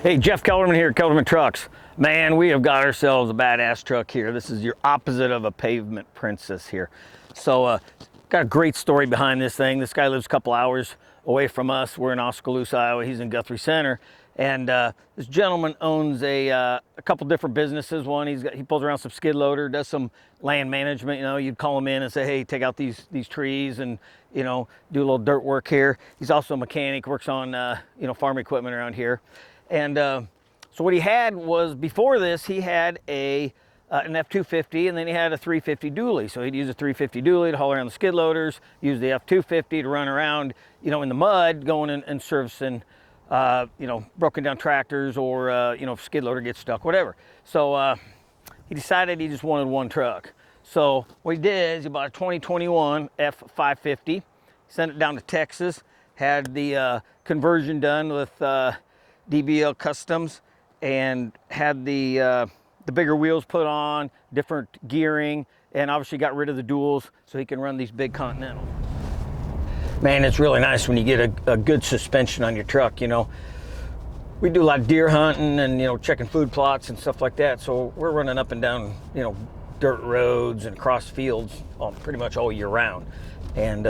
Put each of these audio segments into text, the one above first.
Hey, Jeff Kelderman here at Kelderman Trucks. Man, we have got ourselves a badass truck here. This is your opposite of a pavement princess here. So, got a great story behind this thing. This guy lives a couple hours away from us. We're in Oskaloosa, Iowa. He's in Guthrie Center. And this gentleman owns a couple different businesses. One, he pulls around some skid loader, does some land management. You know, you'd call him in and say, hey, take out these trees and, you know, do a little dirt work here. He's also a mechanic, works on, you know, farm equipment around here. And so what he had was, before this, he had an F250, and then he had a 350 dually. So he'd use a 350 dually to haul around the skid loaders, use the F250 to run around, you know, in the mud, going and servicing, you know, broken down tractors, or, you know, if skid loader gets stuck, whatever. So he decided he just wanted one truck. So what he did is he bought a 2021 F550, sent it down to Texas, had the conversion done with DBL Customs, and had the bigger wheels put on, different gearing, and obviously got rid of the duals so he can run these big Continentals. Man, it's really nice when you get a good suspension on your truck. You know, we do a lot of deer hunting and, you know, checking food plots and stuff like that. So we're running up and down, you know, dirt roads and across fields pretty much all year round. And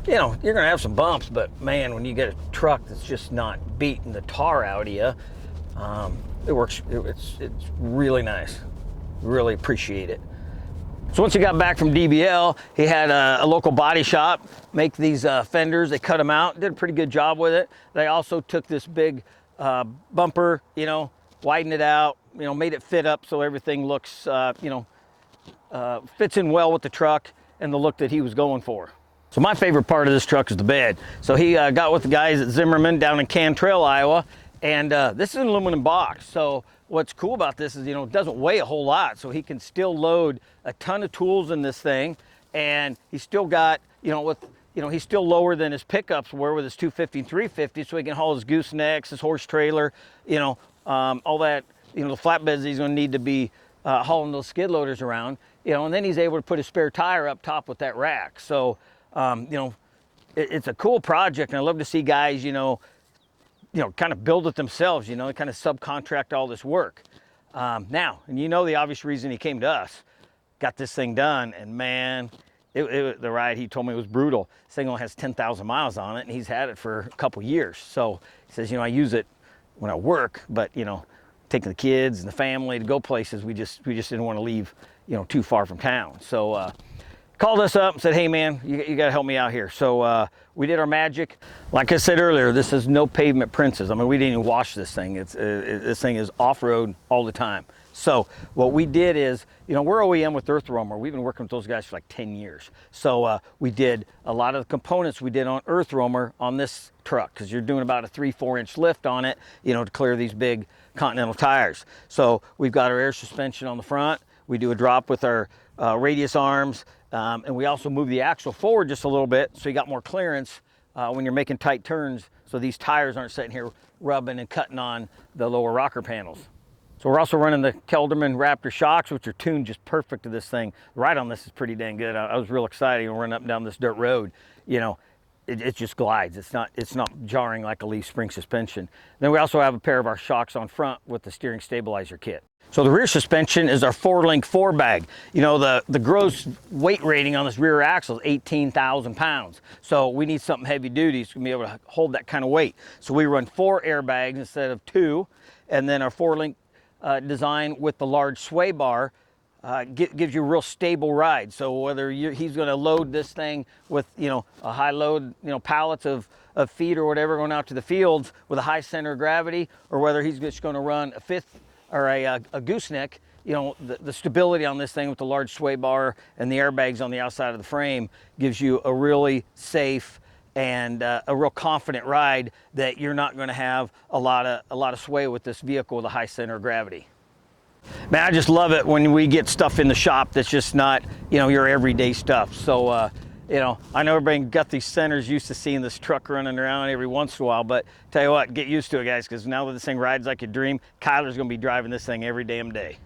you know, you're gonna have some bumps, but man, when you get a truck that's just not beating the tar out of you, it works. It's really nice. Really appreciate it. So once he got back from DBL, he had a local body shop make these fenders. They cut them out, did a pretty good job with it. They also took this big bumper, you know, widened it out, you know, made it fit up so everything looks, you know, fits in well with the truck and the look that he was going for. So my favorite part of this truck is the bed. So he got with the guys at Zimmerman down in Cantrell, Iowa, and this is an aluminum box. So what's cool about this is, you know, it doesn't weigh a whole lot, so he can still load a ton of tools in this thing, and he's still got, you know, he's still lower than his pickups were with his 250 and 350, so he can haul his goosenecks, his horse trailer, you know, all that, you know, the flatbeds he's going to need to be hauling those skid loaders around, you know, and then he's able to put his spare tire up top with that rack. So you know, it's a cool project, and I love to see guys, you know, kind of build it themselves, you know, kind of subcontract all this work. Now, and you know the obvious reason he came to us, got this thing done, and man, the ride, he told me, was brutal. This thing only has 10,000 miles on it, and he's had it for a couple years. So he says, you know, I use it when I work, but, you know, taking the kids and the family to go places, we just didn't want to leave, you know, too far from town. So called us up and said, hey man, you got to help me out here. So we did our magic. Like I said earlier, this is no pavement princess. I mean, we didn't even wash this thing. This thing is off-road all the time. So what we did is, you know, we're OEM with Earth Roamer. We've been working with those guys for like 10 years. So we did a lot of the components we did on Earth Roamer on this truck, because you're doing about a 3-4 inch lift on it, you know, to clear these big Continental tires. So we've got our air suspension on the front. We do a drop with our radius arms. And we also move the axle forward just a little bit, so you got more clearance when you're making tight turns, so these tires aren't sitting here rubbing and cutting on the lower rocker panels. So we're also running the Kelderman Raptor shocks, which are tuned just perfect to this thing. The ride on this is pretty dang good. I was real excited to run up and down this dirt road. You know, it just glides. It's not jarring like a leaf spring suspension. Then we also have a pair of our shocks on front with the steering stabilizer kit. So the rear suspension is our 4-link 4-bag. You know, the gross weight rating on this rear axle is 18,000 pounds. So we need something heavy duty to be able to hold that kind of weight. So we run 4 airbags instead of 2, and then our 4-link design with the large sway bar gives you a real stable ride. So whether he's going to load this thing with, you know, a high load, you know, pallets of feed or whatever going out to the fields with a high center of gravity, or whether he's just going to run a fifth or a gooseneck, you know, the stability on this thing with the large sway bar and the airbags on the outside of the frame gives you a really safe and a real confident ride that you're not going to have a lot of sway with this vehicle with a high center of gravity. Man, I just love it when we get stuff in the shop that's just not, you know, your everyday stuff. So you know, I know everybody in Guthrie Center's used to seeing this truck running around every once in a while, but tell you what, get used to it, guys, because now that this thing rides like a dream, Kyler's going to be driving this thing every damn day.